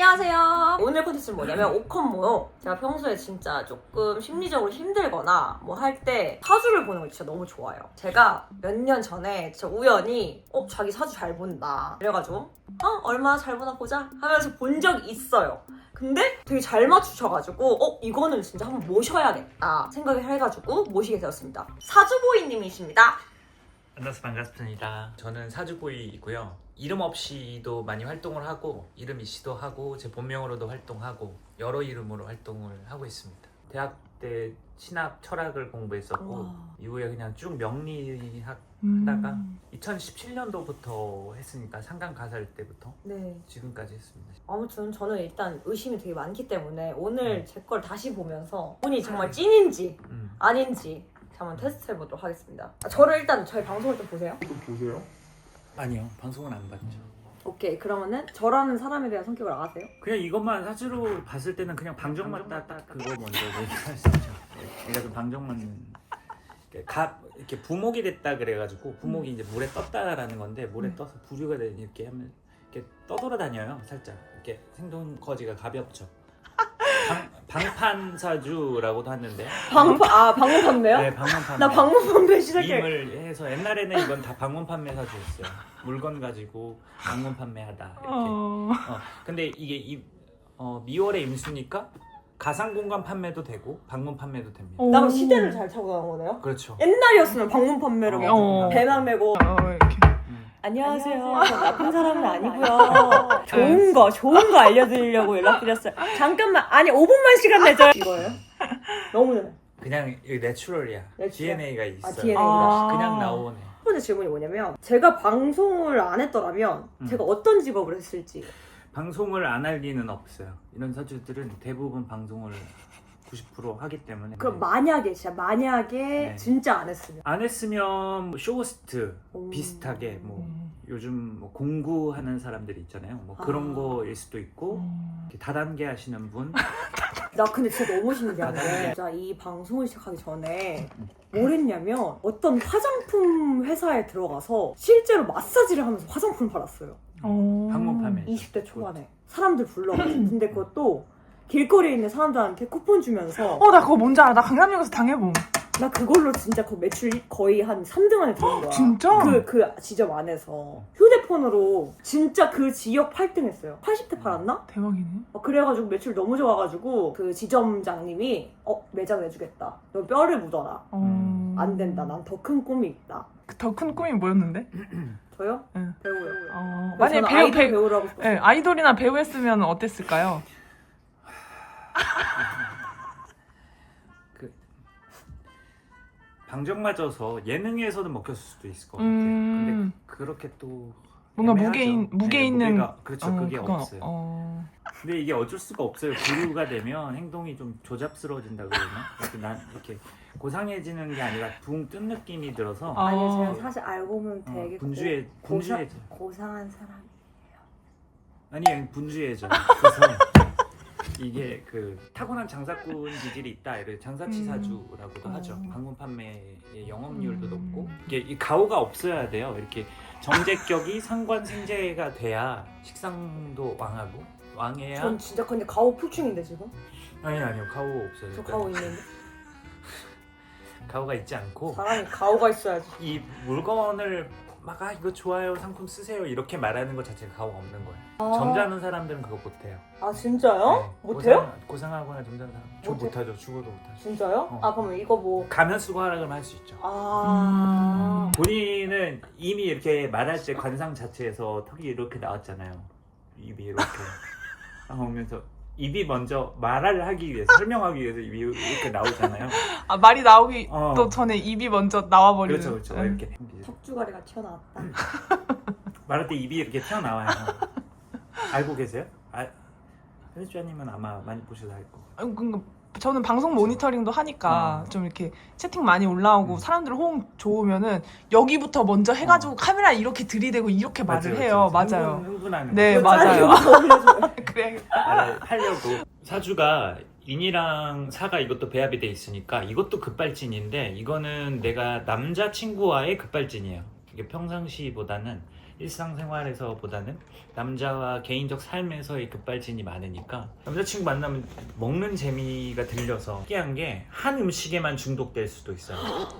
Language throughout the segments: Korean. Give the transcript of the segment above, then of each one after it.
안녕하세요. 오늘 콘텐츠는 뭐냐면 오컨모요. 제가 평소에 진짜 조금 심리적으로 힘들거나 뭐 할 때 사주를 보는 거 진짜 너무 좋아요. 제가 몇 년 전에 진짜 우연히 자기 사주 잘 본다 그래가지고 얼마나 잘 보나 보자 하면서 본 적이 있어요. 근데 되게 잘 맞추셔가지고 이거는 진짜 한번 모셔야겠다 생각을 해가지고 모시게 되었습니다. 사주보이님이십니다. 만나서 반갑습니다. 저는 사주보이이고요. 이름 없이도 많이 활동을 하고 이름 이시도 하고 제 본명으로도 활동하고 여러 이름으로 활동을 하고 있습니다. 대학 때 신학 철학을 공부했었고 이후에 그냥 쭉 명리학 하다가 2017년도부터 했으니까 상간 가사일 때부터 지금까지 했습니다. 아무튼 저는 일단 의심이 되게 많기 때문에 오늘 제 걸 다시 보면서 본인이 정말 찐인지 아닌지 한번 테스트 해보도록 하겠습니다. 저를 일단 저희 방송을 좀 보세요. 또 보세요? 아니요, 방송은 안 봤죠. 오케이, 그러면은 저라는 사람에 대한 성격을 아세요? 그냥 이것만 사주로 봤을 때는 그냥 방정만 딱 그거 먼저 얘기할 수 있죠. 그러니까 좀 방정만 이렇게 부목이 됐다 그래가지고 부목이 이제 물에 떴다라는 건데 물에 떠서 부류가 되는 이렇게 하면 이렇게 떠돌아다녀요. 살짝 이렇게 생동거지가 가볍죠. 방판사주라고도 하는데 방문 판매요? 네, 방문 판매. 나 방문 판매 시작해. 임을 해서 옛날에는 이건 다 방문 판매 사주였어요. 물건 가지고 방문 판매하다 이렇게. 근데 이게 미월의 임수니까 가상 공간 판매도 되고 방문 판매도 됩니다. 나 시대를 잘 타고 간 거네요? 그렇죠. 옛날이었으면 방문 판매로 배낭 메고 이렇게. 안녕하세요. 저 나쁜 사람은 아니고요. 좋은 거 알려드리려고 연락드렸어요. 잠깐만, 아니 5분만 시간 내줘요. 이거예요? 너무 좋네. 그냥 내추럴이야. DNA가 있어요. DNA가. 그냥 나오네. 첫 번째 질문이 뭐냐면 제가 방송을 안 했더라면 제가 어떤 직업을 했을지. 방송을 안 할 리는 없어요. 이런 사주들은 대부분 방송을 90% 하기 때문에. 그럼 만약에 진짜 안 했으면? 안 했으면 쇼호스트 비슷하게 뭐 요즘 뭐 공구하는 사람들이 있잖아요. 뭐 그런 거일 수도 있고 다단계 하시는 분. 나 근데 진짜 너무 신기한 게 진짜 이 방송을 시작하기 전에 뭘 했냐면 어떤 화장품 회사에 들어가서 실제로 마사지를 하면서 화장품을 팔았어요. 방문 판매. 20대 초반에 사람들 불러가지고. 근데 그것도 길거리에 있는 사람들한테 쿠폰 주면서 나 그거 뭔지 알아. 나 강남역에서 당해봄. 나 그걸로 진짜 그 매출 거의 한 3등 안에 드는 거야. 진짜? 그 지점 안에서 휴대폰으로 진짜 그 지역 8등 했어요. 80대 팔았나? 대박이네. 그래가지고 매출 너무 좋아가지고 그 지점장님이 매장 내주겠다. 너 뼈를 묻어라. 안 된다. 난 더 큰 꿈이 있다. 더 큰 꿈이 뭐였는데? 저요? 응. 배우요. 만약에 저는 배우를 하고 싶었어요. 네, 아이돌이나 배우 했으면 어땠을까요? 방정 맞아서 예능에서는 먹혔을 수도 있을 것 같아요. 근데 그렇게 또 뭔가 애매하죠. 무게 있는 그렇죠. 그게 없어요. 근데 이게 어쩔 수가 없어요. 부류가 되면 행동이 좀 조잡스러워진다 그러나? 난 이렇게 고상해지는 게 아니라 붕 뜬 느낌이 들어서. 아니 제가 사실 알고 보면 되게 분주해져. 고상한 사람이에요. 아니 분주해져. 그래서 이게 그 타고난 장사꾼 기질이 있다. 이를 장사치사주라고도 하죠. 방문 판매의 영업률도 높고 이게 이 가오가 없어야 돼요. 이렇게 정제격이 상관생제가 돼야 식상도 왕해야. 전 진짜 근데 가오 풀충인데 지금? 아니요 가오 없어요. 저 가오 있는데. 가오가 있지 않고 사람이 가오가 있어야지. 이 물건을 막 이거 좋아요 상품 쓰세요 이렇게 말하는 것 자체가 가오가 없는 거예요. 점잖은 사람들은 그거 못해요. 아 진짜요? 네. 못해요? 고상하거나 점잖은 사람 저 못하죠. 죽어도 못하죠. 진짜요? 그럼 이거 뭐 가면 쓰고 하라 그러면 할 수 있죠. 본인은 이미 이렇게 말할 때 관상 자체에서 턱이 이렇게 나왔잖아요. 입이 이렇게 나오면서 입이 먼저 말을 하기 위해서 설명하기 위해서 입이 이렇게 나오잖아요. 말이 나오기 또 전에 입이 먼저 나와버리는. 그렇죠. 이렇게 턱주가리가 튀어나왔다. 말할 때 입이 이렇게 튀어나와요. 알고 계세요? 편집자님은 아마 많이 보셔서 알 거고. 저는 방송 모니터링도 하니까 좀 이렇게 채팅 많이 올라오고 사람들 호응 좋으면은 여기부터 먼저 해가지고 카메라 이렇게 들이대고 이렇게 말을 해요. 맞아요. 흥분하는 네, 거. 맞아요. 그래. 하려고. 사주가 인이랑 사가 이것도 배합이 돼 있으니까 이것도 급발진인데 이거는 내가 남자친구와의 급발진이에요. 이게 평상시보다는 일상생활에서보다는 남자와 개인적 삶에서의 급발진이 많으니까 남자친구 만나면 먹는 재미가 들려서 특이한 게 한 음식에만 중독될 수도 있어요.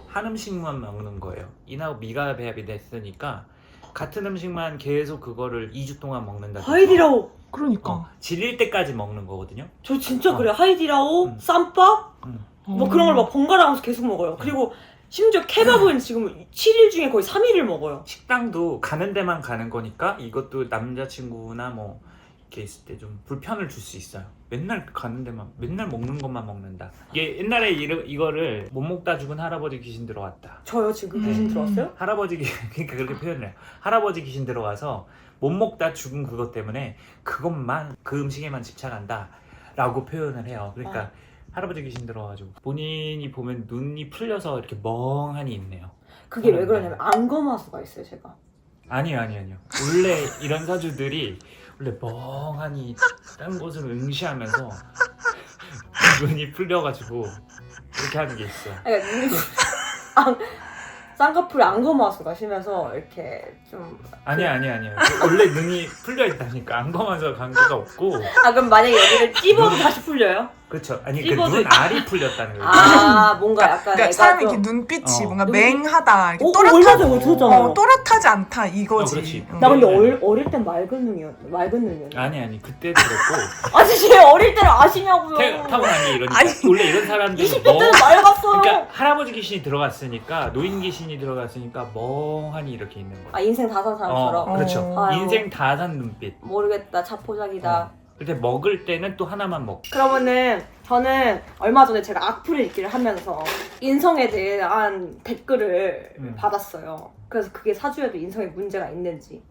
한 음식만 먹는 거예요. 이나 미가 배합이 됐으니까 같은 음식만 계속 그거를 2주 동안 먹는다. 하이디라오. 그러니까. 질릴 때까지 먹는 거거든요. 저 진짜 그래요. 하이디라오, 쌈밥, 뭐 그런 걸 막 번갈아 가면서 계속 먹어요. 그리고 심지어 케밥은 지금 7일 중에 거의 3일을 먹어요. 식당도 가는 데만 가는 거니까 이것도 남자친구나 뭐 이렇게 있을 때 좀 불편을 줄 수 있어요. 맨날 가는 데만 맨날 먹는 것만 먹는다. 이게 옛날에 이거를 못 먹다 죽은 할아버지 귀신 들어왔다. 저요 지금 귀신 들어왔어요? 할아버지 그러니까 그렇게 표현을 해요. 할아버지 귀신 들어와서 못 먹다 죽은 그것 때문에 그것만 그 음식에만 집착한다 라고 표현을 해요. 그러니까 할아버지 귀신 들어와가지고 본인이 보면 눈이 풀려서 이렇게 멍하니 있네요. 그게 왜 그러냐면 안검하수가 있어요 제가. 아니요. 원래 이런 사주들이 원래 멍하니 딴 곳을 응시하면서 눈이 풀려가지고 그렇게 하는 게 있어요. 그러니까 쌍꺼풀에 안검하수가 심해서 이렇게 좀. 아니야. 원래 눈이 풀려 있다니까 안검하서 관계가 없고. 그럼 만약에 여기를 찝어도 다시 풀려요? 그렇죠. 아니 그 찝어도- 눈알이 풀렸다는 거예요. 뭔가 약간 그러니까 애가 사람이 좀- 이렇게 눈빛이 어. 뭔가 맹하다, 이렇게 맞아, 그거잖아. 또렷하지 않다 이거지. 그렇지. 나 근데 네. 어릴 땐 맑은 눈이었는데. 아니 그때도 그랬고 아니 쟤 어릴 때를 아시냐고요. 타고난 게 이러니까 아니. 원래 이런 사람들은 20대 때는 맑았어요. 그러니까 할아버지 귀신이 들어갔으니까 노인 귀신이 들어갔으니까 멍하니 이렇게 있는 거예요. 인생 다 산 사람처럼. 그렇죠. 아유. 인생 다 산 눈빛. 모르겠다 자포자기다. 근데 먹을 때는 또 하나만 먹고. 그러면은 저는 얼마 전에 제가 악플을 읽기를 하면서 인성에 대한 댓글을 받았어요. 그래서 그게 사주에도 인성에 문제가 있는지.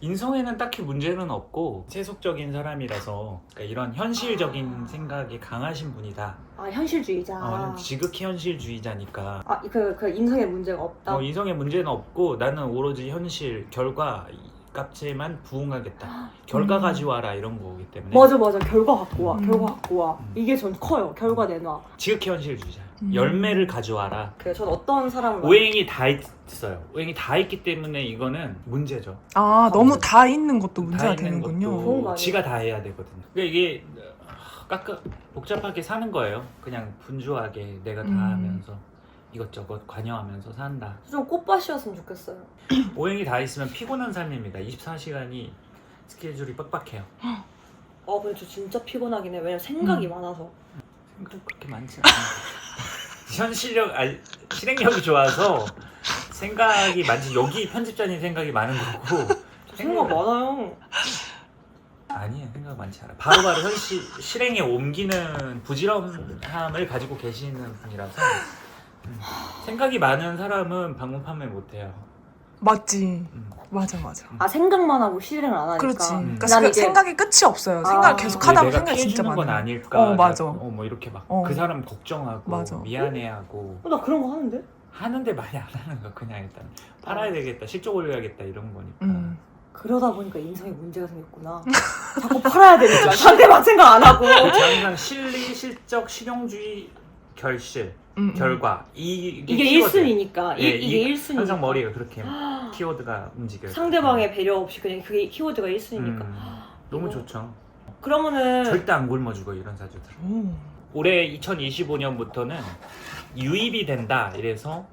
인성에는 딱히 문제는 없고 세속적인 사람이라서 그러니까 이런 현실적인 생각이 강하신 분이다. 현실주의자. 지극히 현실주의자니까. 그 인성에 문제가 없다. 인성에 문제는 없고 나는 오로지 현실 결과 값에만 부응하겠다. 결과 가져와라 이런 거기 때문에. 맞아 결과 갖고 와. 결과 갖고 와. 음. 이게 전 커요. 결과 내놔. 지극히 현실주의자. 열매를 가져와라. 그래서 전 어떤 사람을 오행이 다 있어요. 오행이 다 있기 때문에 이거는 문제죠. 너무 다 있는 것도 문제가 다 있는 되는군요. 좋은 거 것도 아니에요? 지가 다 해야 되거든요. 그러니까 이게 복잡하게 사는 거예요. 그냥 분주하게 내가 다 하면서 이것저것 관여하면서 산다. 좀 꽃밭이었으면 좋겠어요. 오행이 다 있으면 피곤한 삶입니다. 24시간이 스케줄이 빡빡해요. 근데 저 진짜 피곤하긴 해. 왜냐면 생각이 많아서. 생각 그렇게 많지 않아요. 실행력이 좋아서 생각이 많지. 여기 편집자님 생각이 많은 거고. 생각 많아요. 아니에요. 생각 많지 않아. 바로바로 실행에 옮기는 부지런함을 가지고 계시는 분이라서 생각이 많은 사람은 방문 판매 못해요. 맞지. 맞아. 생각만 하고 실행을 안 하니까. 그렇지. 그러니까 난 이제 생각이 끝이 없어요. 생각을 계속 하다 보면 내가 생각이 진짜 피해주는 건 많아요. 아닐까. 맞아. 뭐 이렇게 막 그 사람 걱정하고 맞아. 미안해하고 나 그런 거 하는데? 하는데 많이 안 하는 거. 그냥 일단 팔아야 되겠다, 실적 올려야겠다 이런 거니까. 그러다 보니까 인성에 문제가 생겼구나. 자꾸 팔아야 되니까 상대방 생각 안 하고. 그렇지, 항상 실리, 실적, 실용주의, 결실, 결과 이게 키워드예요. 1순위니까. 예, 이게 1순위니까. 항상 머리가 그렇게 키워드가 움직여요. 상대방의 배려 없이 그냥 그게 키워드가 1순위니까. 너무 좋죠. 그러면은 절대 안 굶어 죽어 이런 사주들. 올해 2025년부터는 유입이 된다. 이래서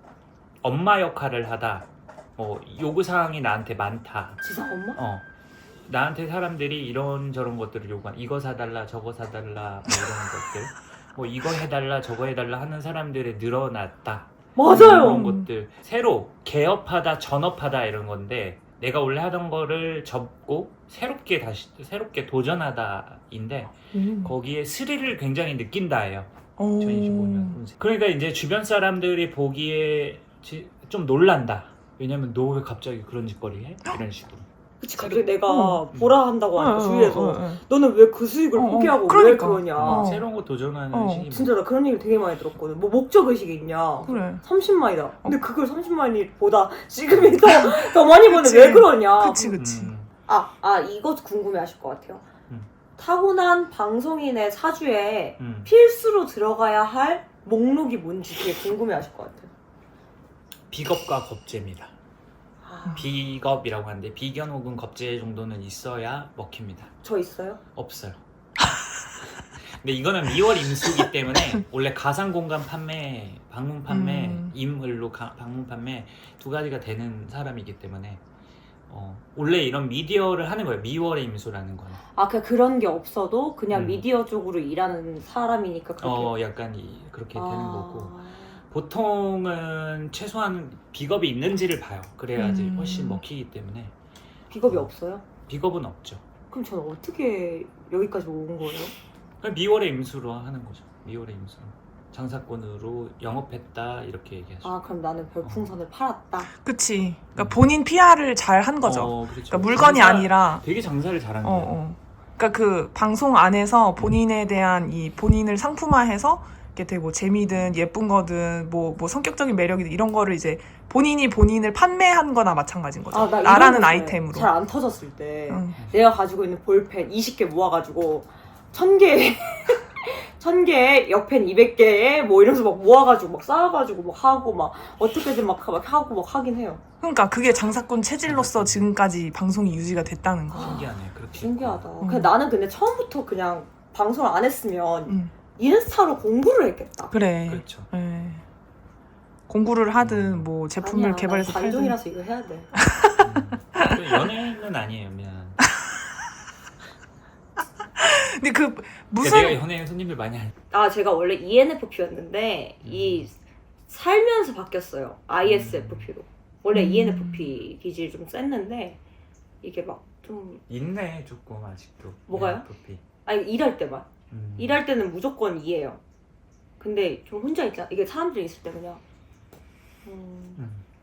엄마 역할을 하다. 요구사항이 나한테 많다. 지상 엄마? 나한테 사람들이 이런저런 것들을 요구한 이거 사달라 저거 사달라 뭐 이런 것들 이거 해달라 저거 해달라 하는 사람들이 늘어났다. 맞아요. 그런 것들 새로 개업하다 전업하다 이런 건데 내가 원래 하던 거를 접고 새롭게 도전하다인데 거기에 스릴을 굉장히 느낀다예요. 2025년. 그러니까 이제 주변 사람들이 보기에 좀 놀란다. 왜냐면 너 왜 갑자기 그런 짓거리 해? 이런 식으로. 그치 갑자기 내가 보라 한다고 하니까 주위에서 너는 왜 그 수익을 포기하고 그러니까. 왜 그러냐. 새로운 거 도전하는 시기. 진짜 나 그런 얘기 되게 많이 들었거든. 뭐 목적 의식이 있냐. 그래. 30만이다. 근데 그걸 30만이보다 지금이 더 많이 버는 왜 그러냐. 그치. 이거 궁금해하실 것 같아요. 타고난 방송인의 사주에 필수로 들어가야 할 목록이 뭔지 되게 궁금해하실 것 같아요. 비겁과 겁재입니다. 비겁이라고 하는데 비견 혹은 겁제 정도는 있어야 먹힙니다. 저 있어요? 없어요. 근데 이거는 미월 임수기 때문에 원래 가상 공간 판매, 방문 판매, 임을로 방문 판매 두 가지가 되는 사람이기 때문에 원래 이런 미디어를 하는 거예요. 미월의 임수라는 거는. 아, 그런 게 없어도 그냥 미디어 쪽으로 일하는 사람이니까 그렇게. 약간 그렇게 되는 거고. 보통은 최소한 비겁이 있는지를 봐요. 그래야지 훨씬 먹히기 때문에. 비겁이 없어요? 비겁은 없죠. 그럼 저는 어떻게 여기까지 온 거예요? 미월의 임수로 하는 거죠. 미월의 임수. 장사꾼으로 영업했다 이렇게 얘기하죠. 아, 그럼 나는 별풍선을 팔았다. 그치. 그러니까 본인 PR을 잘 한 거죠. 그렇죠. 그러니까 물건이 아니라. 되게 장사를 잘하는 거예요. 그러니까 그 방송 안에서 본인에 대한 이 본인을 상품화해서 이렇게 되게 뭐 재미든 예쁜 거든 뭐 성격적인 매력이든 이런 거를 이제 본인이 본인을 판매한 거나 마찬가지인 거죠. 나라는 아이템으로. 잘 안 터졌을 때 내가 가지고 있는 볼펜 20개 모아가지고 1000개 1000개, 옆펜 200개에 뭐 이러면서 막 모아가지고 막 쌓아가지고 막 하고 막 어떻게든 막 하고 막 하긴 해요. 그러니까 그게 장사꾼 체질로서 지금까지 방송이 유지가 됐다는 거. 신기하네. 그렇게. 신기하다. 나는 근데 처음부터 그냥 방송을 안 했으면 인스타로 공부를 했겠다. 그래. 그렇죠. 네. 공부를 하든 뭐 제품을 아니야, 개발해서 팔든. 관종이라서 이거 해야 돼. 연예인은 아니에요. 미안. 근데 그 무슨 내가 연예인 손님들 많이 할. 제가 원래 ENFP였는데 이 살면서 바뀌었어요. ISFP로. 원래 ENFP 기질이 좀 셌는데 이게 막 좀 있네 조금 아직도. 뭐가요? ENFP. 아니 일할 때만. 일할 때는 무조건 E예요. 근데 좀 혼자 있잖아. 이게 사람들이 있을 때 그냥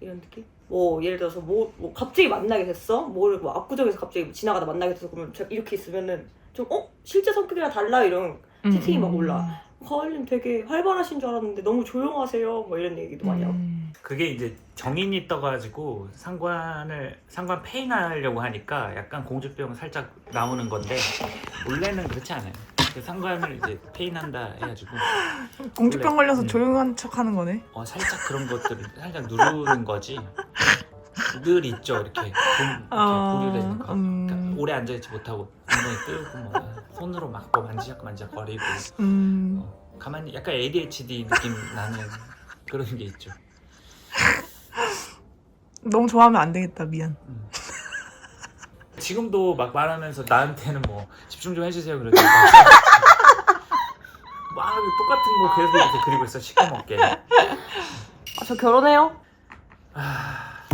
이런 느낌? 뭐 예를 들어서 뭐 갑자기 만나게 됐어? 뭐 압구정에서 갑자기 지나가다 만나게 돼서 그러면 제가 이렇게 있으면은 좀 실제 성격이랑 달라 이런 채팅이 막 올라. 가을님 되게 활발하신 줄 알았는데 너무 조용하세요. 뭐 이런 얘기도 많이 하고. 그게 이제 정인이 떠가지고 상관 페인하려고 하니까 약간 공주병 살짝 나오는 건데 원래는 그렇지 않아요. 그 상관을 이제 페인한다 해가지고 공주병 걸려서 조용한 척하는 거네. 살짝 그런 것들을 살짝 누르는 거지. 늘 있죠 이렇게 보류되는 거. 그러니까 오래 앉아있지 못하고 엉덩이 뜨고 뭐 손으로 막 만지작거리고 가만히 약간 ADHD 느낌 나는 그런 게 있죠. 너무 좋아하면 안 되겠다. 미안. 지금도 막 말하면서 나한테는 뭐 집중 좀 해주세요 그러지 막 똑같은 거 계속 이렇게 그리고 있어 시커멓게. 저 결혼해요?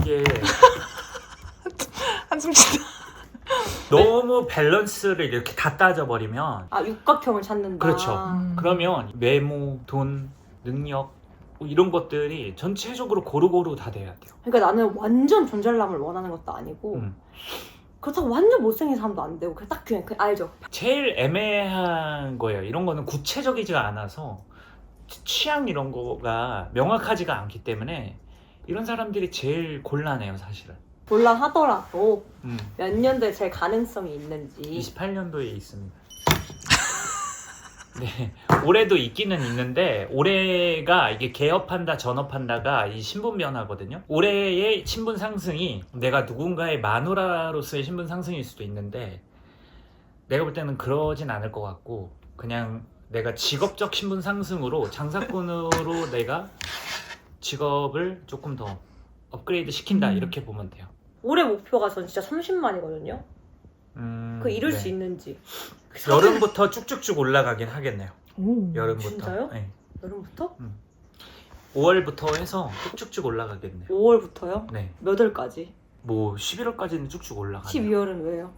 이게 한숨 쉬다. 너무 밸런스를 이렇게 다 따져버리면 육각형을 찾는다. 그렇죠. 그러면 외모, 돈, 능력 뭐 이런 것들이 전체적으로 고루고루 다 돼야 돼요. 그러니까 나는 완전 존잘남을 원하는 것도 아니고 그렇다고 완전 못생긴 사람도 안 되고 그냥 딱 그냥 알죠? 제일 애매한 거예요. 이런 거는 구체적이지가 않아서 취향 이런 거가 명확하지가 않기 때문에 이런 사람들이 제일 곤란해요 사실은. 곤란하더라도 몇 년도에 제일 가능성이 있는지. 28년도에 있습니다. 네, 올해도 있기는 있는데 올해가 이게 개업한다 전업한다가 이 신분 변화거든요. 올해의 신분 상승이 내가 누군가의 마누라로서의 신분 상승일 수도 있는데 내가 볼 때는 그러진 않을 것 같고 그냥 내가 직업적 신분 상승으로 장사꾼으로 내가 직업을 조금 더 업그레이드 시킨다 이렇게 보면 돼요. 올해 목표가 전 진짜 30만이거든요. 그 이룰 네. 수 있는지. 여름부터 쭉쭉쭉 올라가긴 하겠네요. 오, 여름부터. 진짜요? 네. 여름부터? 5월부터 해서 쭉쭉쭉 올라가겠네요. 5월부터요? 네. 몇 월까지? 뭐 11월까지는 쭉쭉 올라가네요. 12월은 왜요?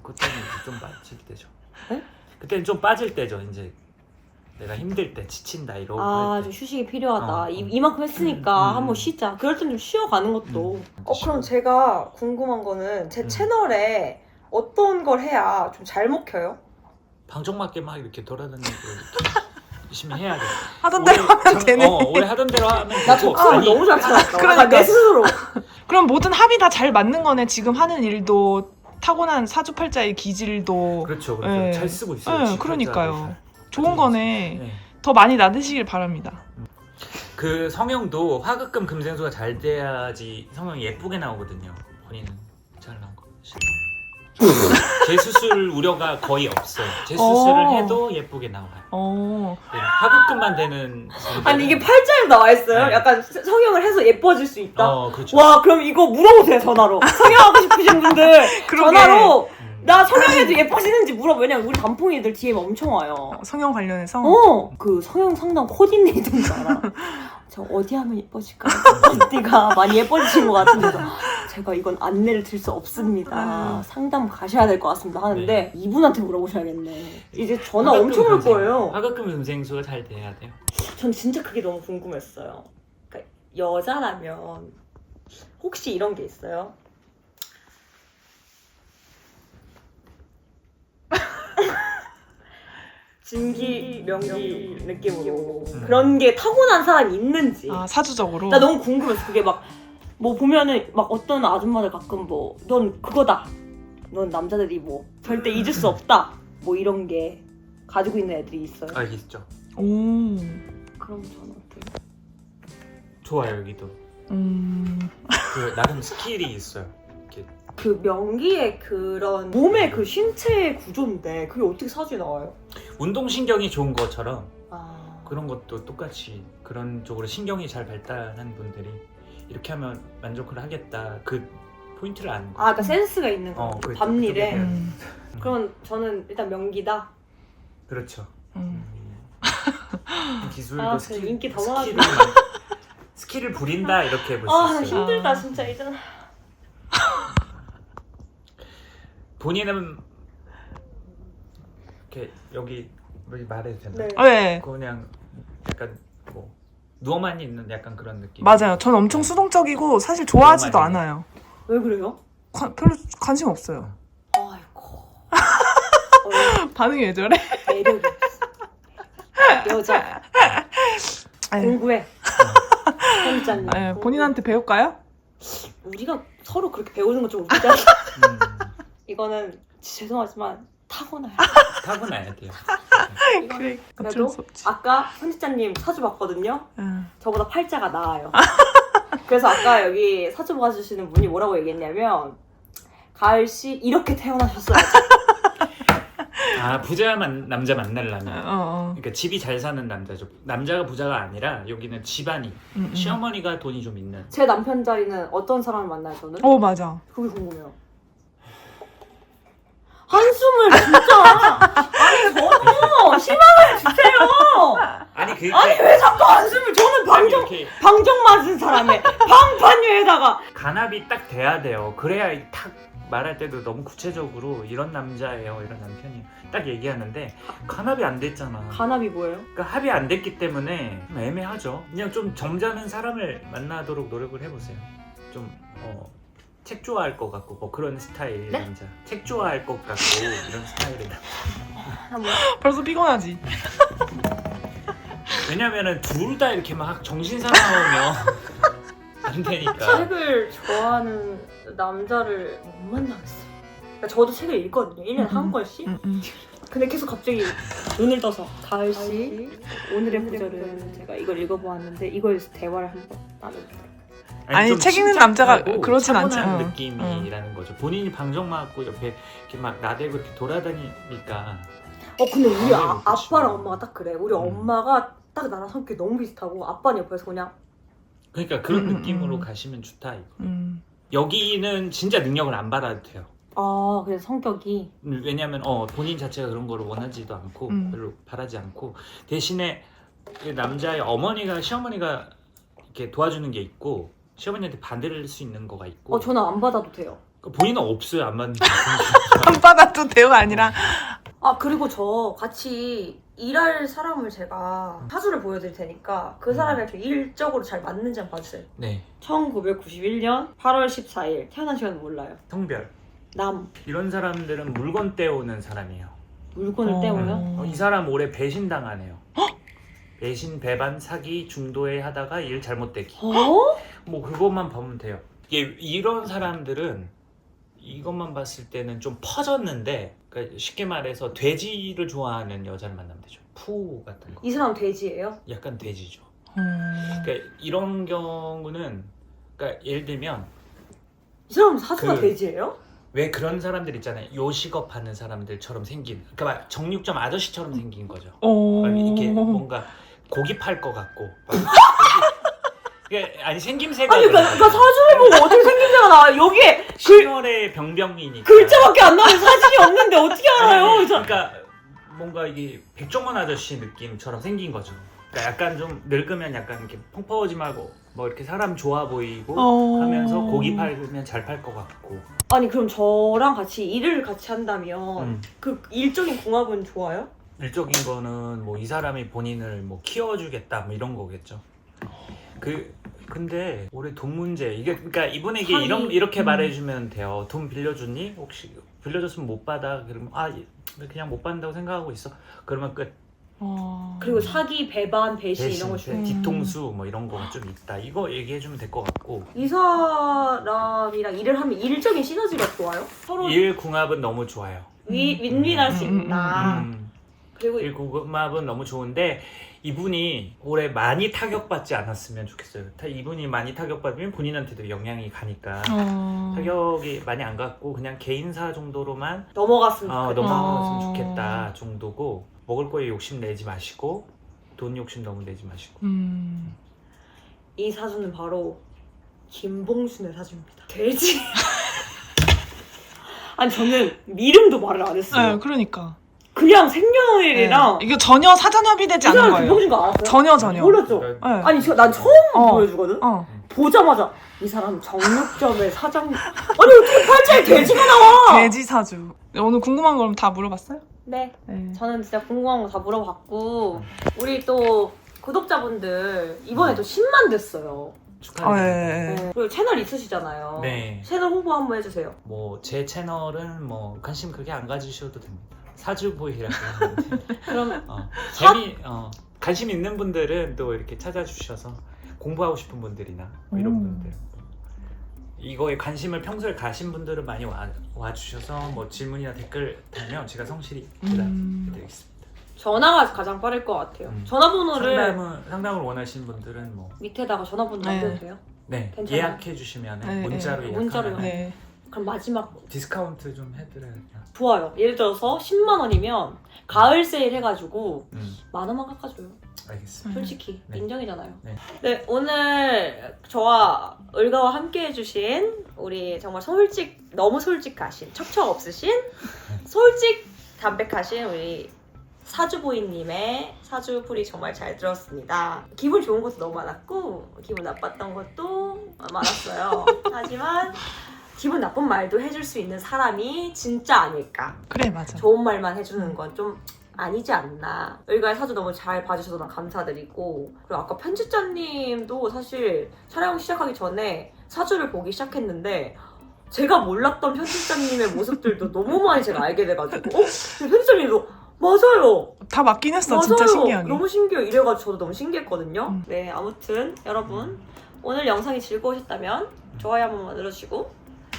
그때는 이제 좀 빠질 때죠. 네? 그때는 좀 빠질 때죠. 이제 내가 힘들 때 지친다 이러고 할 좀 때. 휴식이 필요하다. 이만큼 했으니까 한번 쉬자. 그럴 땐 좀 쉬어가는 것도. 그럼 제가 궁금한 거는 제 채널에 어떤 걸 해야 좀 잘 먹혀요? 방정맞게 막 이렇게 돌아다니고 이렇게 열심히 해야 돼. 하던 대로 하면 되네. 올해 하던 대로 하면 나 되고. 적성을 너무 잘 찾았다. 그러니까. 내 스스로. 그럼 모든 합이 다 잘 맞는 거네. 지금 하는 일도 타고난 사주팔자의 기질도. 그렇죠. 네. 잘 쓰고 있어요. 네, 지금 그러니까요. 팔자를. 좋은 거네. 네. 더 많이 나드시길 바랍니다. 그 성형도 화극금 금생소가 잘 돼야지 성형이 예쁘게 나오거든요. 본인은 잘 나온 거. 재수술 우려가 거의 없어요. 재수술을 어. 해도 예쁘게 나와요. 네, 화극금만 되는. 아니 이게 팔자에 나와 있어요. 네. 약간 성형을 해서 예뻐질 수 있다. 그렇죠. 와 그럼 이거 물어보세요 전화로. 성형하고 싶으신 분들 그러게. 전화로 나 성형해도 예뻐지는지 물어봐. 왜냐면 우리 단풍이들 DM 엄청 와요. 성형 관련해서 그 성형 상담 코디네이터인 줄 알아. 저 어디 하면 예뻐질까요? 언니가 많이 예뻐지신 것 같은데 제가 이건 안내를 드릴 수 없습니다. 상담 가셔야 될 것 같습니다 하는데 네. 이분한테 물어보셔야겠네. 이제 전화 엄청 올 거예요. 화극금 금생소가 잘 돼야 돼요. 전 진짜 그게 너무 궁금했어요. 그러니까 여자라면 혹시 이런 게 있어요? 진기 명기 느낌으로 그런 게 타고난 사람이 있는지 사주적으로. 나 너무 궁금했어. 그게 막 뭐 보면은 막 어떤 아줌마들 가끔 뭐 넌 그거다, 넌 남자들이 뭐 절대 잊을 수 없다 뭐 이런 게 가지고 있는 애들이 있어요. 있죠. 오. 그럼 저는 어때요? 좋아요 여기도. 그 나름 스킬이 있어요. 이렇게 그 명기의 그런 몸의 그 신체 구조인데 그게 어떻게 사주에 나와요? 운동신경이 좋은 것처럼 아 그런 것도 똑같이 그런 쪽으로 신경이 잘 발달한 분들이 이렇게 하면 만족을 하겠다 그 포인트를 아는 거예요. 그러니까 센스가 있는 거. 그렇죠. 밤일에. 그쪽에 그러면 저는 일단 명기다. 그렇죠. 음. 기술도 그 인기 더 많아지네. 스킬을 부린다 이렇게 볼 수 있어요. 힘들다 진짜 이제는. 본인은 이렇게 여기 말해도 되나? 네. 네. 그냥 약간 뭐 누워만 있는 약간 그런 느낌. 맞아요. 전 엄청 수동적이고 사실 좋아하지도 너무 많이 않아요. 왜 그래요? 별로 관심 없어요. 아이고. 반응이 왜 저래? 매력이 없어. 여자 공부해. 편집자님. 네, 본인한테 배울까요? 우리가 서로 그렇게 배우는 건 좀 웃기잖아. 이거는 죄송하지만 타고나요. 타고나야 돼요. 이거는 어쩔 그래도 수 없지. 아까 편집자님 사주 봤거든요. 응. 저보다 팔자가 나아요. 그래서 아까 여기 사주 봐주시는 분이 뭐라고 얘기했냐면 가을씨 이렇게 태어나셨어요. 부자만 남자 만나려면 어. 그러니까 집이 잘 사는 남자죠. 남자가 부자가 아니라 여기는 집안이 시어머니가 돈이 좀 있는. 제 남편 자리는 어떤 사람을 만나요 저는? 맞아. 그게 궁금해요. 한숨을 진짜 아니 저는 희망을 주세요. 아니 그게 아니 왜 자꾸 한숨을 저는 이렇게 방정 맞은 사람에 방판유에다가 간합이 딱 돼야 돼요. 그래야 딱 말할 때도 너무 구체적으로 이런 남자예요, 이런 남편이에요 딱 얘기하는데 간합이 안 됐잖아. 간합이 뭐예요? 그러니까 합이 안 됐기 때문에 좀 애매하죠. 그냥 좀 점잖은 사람을 만나도록 노력을 해보세요. 좀 책 좋아할 것 같고 뭐 그런 스타일 네? 남자. 책 좋아할 것 같고 이런 스타일의 남자. 벌써 피곤하지. 왜냐면은 둘 다 이렇게 막 정신 사나우면 안 되니까. 책을 좋아하는 남자를 못 만나겠어요. 그러니까 저도 책을 읽거든요. 1년에 한 권씩. 근데 계속 갑자기 눈을 떠서 가을씨 오늘의 구절은 제가 이걸 읽어보았는데 이거에 대해서 대화를 한번 나눠볼게요. 아니, 좀 책 읽는 침착하고 남자가 그렇진 차분한 않죠. 느낌이라는 거죠. 본인이 방정 맞고 옆에 이렇게 막 나대고 이렇게 돌아다니니까. 근데 우리 그렇죠. 아빠랑 엄마가 딱 그래. 우리 엄마가 딱 나랑 성격이 너무 비슷하고 아빠는 옆에서 그냥 그러니까 그런 느낌으로 가시면 좋다 이거. 여기는 진짜 능력을 안 받아도 돼요. 그래서 성격이 왜냐면 본인 자체가 그런 거를 원하지도 않고 별로 바라지 않고 대신에 그 남자의 어머니가 시어머니가 이렇게 도와주는 게 있고 시어머니한테 받을 수 있는 거가 있고. 저는 안 받아도 돼요. 그러니까 본인은 없어요. 안 받는. 안 받아도 돼요가 아니라 그리고 저 같이 일할 사람을 제가 사주를 보여드릴 테니까 그 사람이 이렇게 일적으로 잘 맞는지 한번 봐주세요. 네. 1991년 8월 14일 태어난 시간은 몰라요. 성별. 남 이런 사람들은 물건 떼오는 사람이에요. 물건을 떼어요? 이 사람 올해 배신당하네요. 배신, 배반, 사기, 중도에 하다가 일 잘못되기. 뭐 그것만 보면 돼요. 이런 사람들은 이것만 봤을 때는 좀 퍼졌는데 그러니까 쉽게 말해서 돼지를 좋아하는 여자를 만나면 되죠. 푸 같은 거. 이 사람 돼지예요? 약간 돼지죠. 그러니까 이런 경우는 그러니까 예를 들면 이 사람 사주가 그- 돼지예요? 왜 그런 사람들 있잖아요. 요식업 하는 사람들처럼 생긴 그러니까 막 정육점 아저씨처럼 생긴 거죠. 이게 뭔가 고기 팔 것 같고 이게 아니 생김새가 아니 그러니까 그런 거죠. 사주를 보고 어떻게 생긴지가 나와요? 여기에 신월의 병병이니까 글자밖에 안 나오는 사진이 없는데 어떻게 알아요? 아니, 그래서 그러니까 뭔가 이게 백종원 아저씨 느낌처럼 생긴 거죠. 그러니까 약간 좀 늙으면 약간 이렇게 펑퍼짐하고 뭐 이렇게 사람 좋아 보이고 하면서 고기 팔면 잘 팔 것 같고. 아니 그럼 저랑 같이 일을 같이 한다면 그 일적인 궁합은 좋아요? 일적인 거는 뭐 이 사람이 본인을 뭐 키워주겠다 뭐 이런 거겠죠. 근데 올해 돈 문제 이게 그러니까 이분에게 사기. 이렇게 말해주면 돼요. 돈 빌려줬니? 혹시 빌려줬으면 못 받아. 그러면 그냥 못 받는다고 생각하고 있어. 그러면 끝. 그리고 사기, 배반, 배신 이런 거 중에 뒤통수 뭐 이런 거가 좀 있다. 이거 얘기해주면 될 것 같고. 이 사람이랑 일을 하면 일적인 시너지가 좋아요? 서로 일 궁합은 너무 좋아요. 윈윈할 수 있다. 그리고 일 궁합은 너무 좋은데 이분이 올해 많이 타격받지 않았으면 좋겠어요. 이분이 많이 타격받으면 본인한테도 영향이 가니까 타격이 많이 안 갔고 그냥 개인사 정도로만 넘어갔으면 좋겠다. 넘어갔으면 좋겠다 정도고 먹을 거에 욕심 내지 마시고 돈 욕심 너무 내지 마시고 이 사주는 바로 김봉순의 사주입니다. 돼지. 아니 저는 이름도 말을 안 했어요. 네, 그러니까. 그냥 생년월일이랑 이게 전혀 사전협의되지 이 않은 사람 거예요. 김봉순 거 알았어요? 전혀. 몰랐죠? 네. 아니 난 처음 보여주거든? 보자마자 이 사람 정육점의 사장 아니 어떻게 팔자에 돼지가 나와? 돼지 사주. 오늘 궁금한 거 그럼 다 물어봤어요? 네. 네. 저는 진짜 궁금한 거 다 물어봤고 우리 또 구독자분들 이번에 또 10만 됐어요. 축하드립니다. 네. 그리고 채널 있으시잖아요. 네. 채널 홍보 한번 해주세요. 뭐 제 채널은 뭐 관심 그렇게 안 가지셔도 됩니다. 사주보이라고 하는데 그럼 관심 있는 분들은 또 이렇게 찾아주셔서 공부하고 싶은 분들이나 뭐 이런 분들 이거에 관심을 평소에 가신 분들은 많이 와주셔서 뭐 질문이나 댓글 달면 제가 성실히 대답해드리겠습니다. 전화가 가장 빠를 것 같아요. 전화번호를 상담을 원하시는 분들은 뭐 밑에다가 전화번호 네. 남겨도 돼요? 네, 괜찮아요? 예약해 주시면 네, 문자로 네. 예약하면 문자로요? 네. 그럼 마지막 디스카운트 좀 해드려요. 좋아요. 예를 들어서 10만 원이면 가을 세일 해가지고 10,000원만 깎아줘요. 알겠습니다. 솔직히 네. 인정이잖아요. 네. 네, 오늘 저와 을가와 함께 해주신 우리 정말 너무 솔직하신 척척 없으신 솔직 담백하신 우리 사주보이님의 사주풀이 정말 잘 들었습니다. 기분 좋은 것도 너무 많았고 기분 나빴던 것도 많았어요. 하지만 기분 나쁜 말도 해줄 수 있는 사람이 진짜 아닐까. 그래 맞아. 좋은 말만 해주는 건 좀 아니지 않나. 을가의 사주 너무 잘 봐주셔서 너무 감사드리고 그리고 아까 편집자님도 사실 촬영 시작하기 전에 사주를 보기 시작했는데 제가 몰랐던 편집자님의 모습들도 너무 많이 제가 알게 돼가지고 편집자님도 맞아요. 다 맞긴 했어. 맞아요. 진짜 신기하게. 너무 신기해요. 이래가지고 저도 너무 신기했거든요. 네, 아무튼 여러분 오늘 영상이 즐거우셨다면 좋아요 한 번만 눌러주시고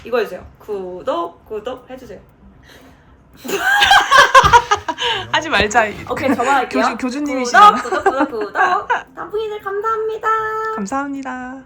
이거 해주세요. 구독 해주세요. 하지 말자. 오케이, 저만 할게요. 교주님이시잖아. 구독. 단풍이들 감사합니다. 감사합니다.